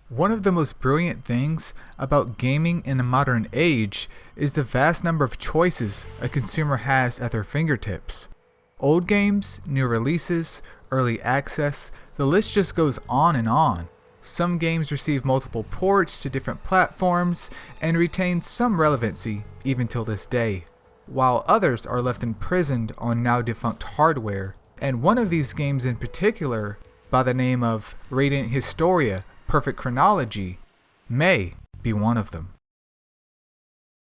One of the most brilliant things about gaming in the modern age is the vast number of choices a consumer has at their fingertips. Old games, new releases, early access, the list just goes on and on. Some games receive multiple ports to different platforms and retain some relevancy even till this day, while others are left imprisoned on now defunct hardware, and one of these games in particular, by the name of Radiant Historia Perfect Chronology, may be one of them.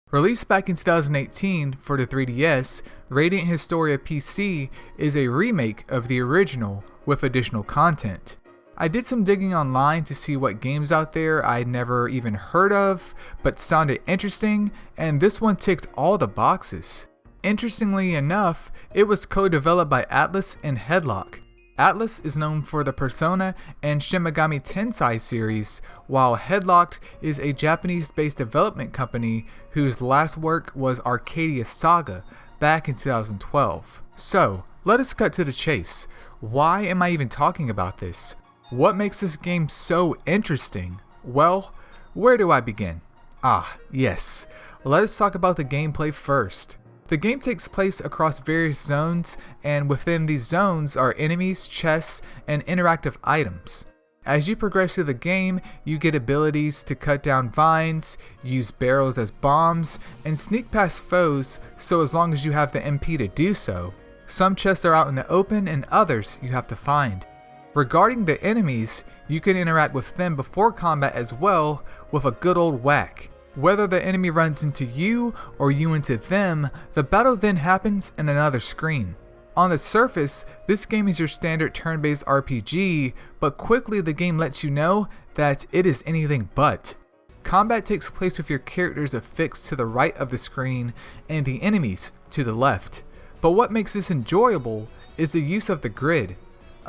Released back in 2018 for the 3DS, Radiant Historia PC is a remake of the original with additional content. I did some digging online to see what games out there I'd never even heard of, but sounded interesting, and this one ticked all the boxes. Interestingly enough, it was co-developed by Atlus and Headlock. Atlus is known for the Persona and Shin Megami Tensei series, while Headlock is a Japanese-based development company whose last work was Arcadia Saga back in 2012. So, let us cut to the chase. Why am I even talking about this? What makes this game so interesting? Well, where do I begin? Yes. Let us talk about the gameplay first. The game takes place across various zones, and within these zones are enemies, chests, and interactive items. As you progress through the game, you get abilities to cut down vines, use barrels as bombs, and sneak past foes, so as long as you have the MP to do so. Some chests are out in the open and others you have to find. Regarding the enemies, you can interact with them before combat as well with a good old whack. Whether the enemy runs into you or you into them, the battle then happens in another screen. On the surface, this game is your standard turn-based RPG, but quickly the game lets you know that it is anything but. Combat takes place with your characters affixed to the right of the screen and the enemies to the left. But what makes this enjoyable is the use of the grid.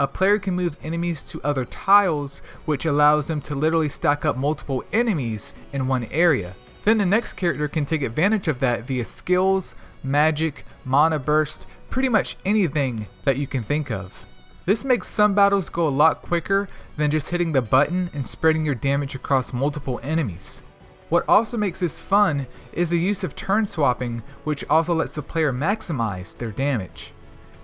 A player can move enemies to other tiles, which allows them to literally stack up multiple enemies in one area. Then the next character can take advantage of that via skills, magic, mana burst, pretty much anything that you can think of. This makes some battles go a lot quicker than just hitting the button and spreading your damage across multiple enemies. What also makes this fun is the use of turn swapping, which also lets the player maximize their damage.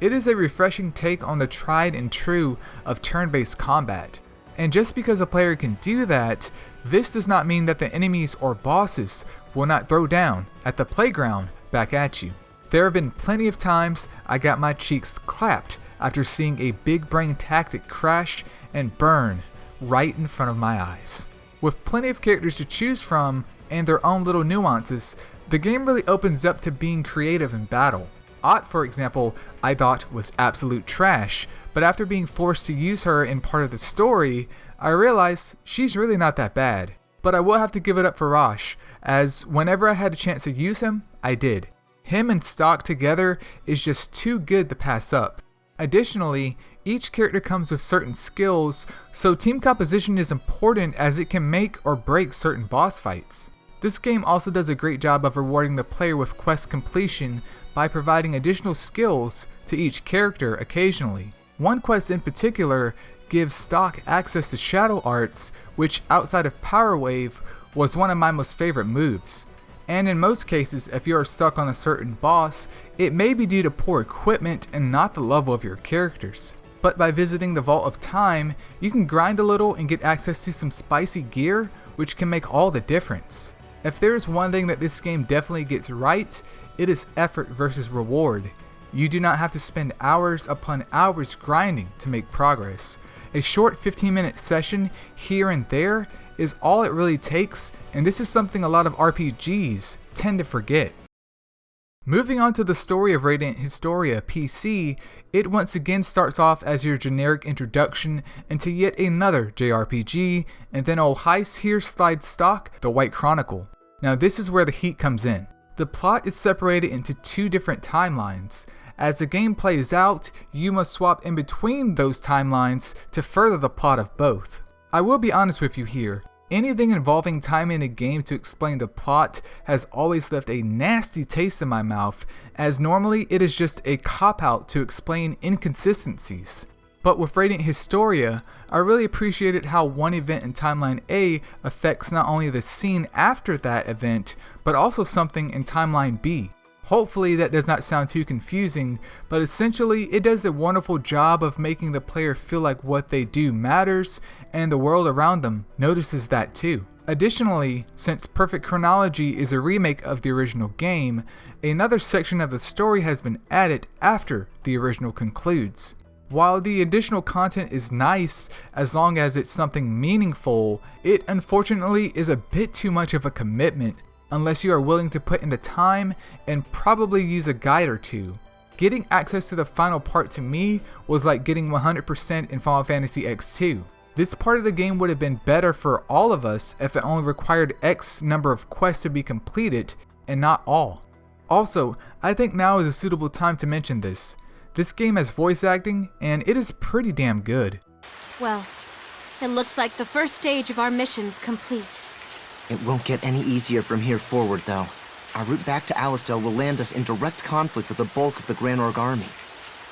It is a refreshing take on the tried and true of turn-based combat. And just because a player can do that, this does not mean that the enemies or bosses will not throw down at the playground back at you. There have been plenty of times I got my cheeks clapped after seeing a big brain tactic crash and burn right in front of my eyes. With plenty of characters to choose from and their own little nuances, the game really opens up to being creative in battle. Ott, for example, I thought was absolute trash, but after being forced to use her in part of the story, I realized she's really not that bad. But I will have to give it up for Rosh, as whenever I had a chance to use him, I did. Him and Stock together is just too good to pass up. Additionally, each character comes with certain skills, so team composition is important as it can make or break certain boss fights. This game also does a great job of rewarding the player with quest completion by providing additional skills to each character occasionally. One quest in particular gives Stock access to shadow arts, which outside of Power Wave was one of my most favorite moves. And in most cases, if you are stuck on a certain boss, it may be due to poor equipment and not the level of your characters. But by visiting the Vault of Time, you can grind a little and get access to some spicy gear, which can make all the difference. If there is one thing that this game definitely gets right, it is effort versus reward. You do not have to spend hours upon hours grinding to make progress. A short 15-minute session here and there is all it really takes, and this is something a lot of RPGs tend to forget. Moving on to the story of Radiant Historia PC, it once again starts off as your generic introduction into yet another JRPG, and then here slides Stock, the White Chronicle. Now this is where the heat comes in. The plot is separated into two different timelines. As the game plays out, you must swap in between those timelines to further the plot of both. I will be honest with you here, anything involving time in a game to explain the plot has always left a nasty taste in my mouth, as normally it is just a cop-out to explain inconsistencies. But with Radiant Historia, I really appreciated how one event in Timeline A affects not only the scene after that event, but also something in Timeline B. Hopefully that does not sound too confusing, but essentially it does a wonderful job of making the player feel like what they do matters, and the world around them notices that too. Additionally, since Perfect Chronology is a remake of the original game, another section of the story has been added after the original concludes. While the additional content is nice as long as it's something meaningful, it unfortunately is a bit too much of a commitment unless you are willing to put in the time and probably use a guide or two. Getting access to the final part to me was like getting 100% in Final Fantasy X2. This part of the game would have been better for all of us if it only required X number of quests to be completed and not all. Also, I think now is a suitable time to mention this. This game has voice acting, and it is pretty damn good. Well, it looks like the first stage of our mission's complete. It won't get any easier from here forward, though. Our route back to Alistel will land us in direct conflict with the bulk of the Grand Org army.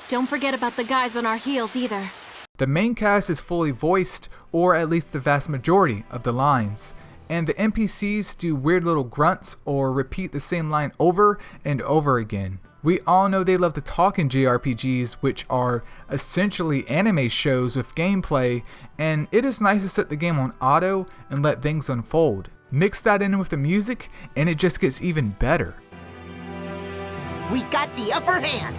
Don't forget about the guys on our heels either. The main cast is fully voiced, or at least the vast majority of the lines, and the NPCs do weird little grunts or repeat the same line over and over again. We all know they love to talk in JRPGs, which are essentially anime shows with gameplay, and it is nice to set the game on auto and let things unfold. Mix that in with the music, and it just gets even better. We got the upper hand!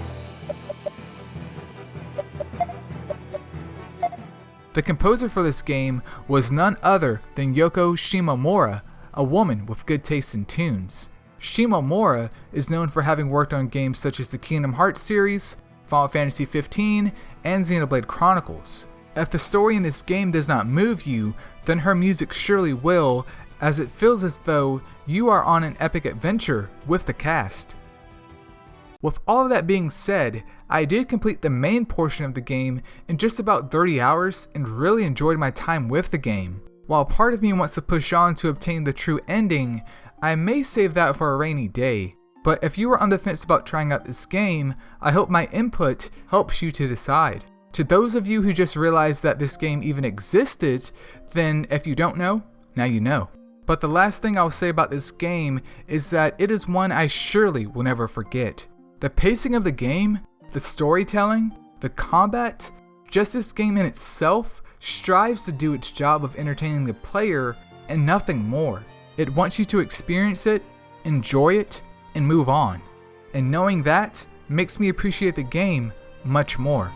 The composer for this game was none other than Yoko Shimomura, a woman with good taste in tunes. Shimomura is known for having worked on games such as the Kingdom Hearts series, Final Fantasy XV, and Xenoblade Chronicles. If the story in this game does not move you, then her music surely will, as it feels as though you are on an epic adventure with the cast. With all of that being said, I did complete the main portion of the game in just about 30 hours and really enjoyed my time with the game. While part of me wants to push on to obtain the true ending, I may save that for a rainy day. But if you are on the fence about trying out this game, I hope my input helps you to decide. To those of you who just realized that this game even existed, then if you don't know, now you know. But the last thing I'll say about this game is that it is one I surely will never forget. The pacing of the game, the storytelling, the combat, just this game in itself strives to do its job of entertaining the player and nothing more. It wants you to experience it, enjoy it, and move on. And knowing that makes me appreciate the game much more.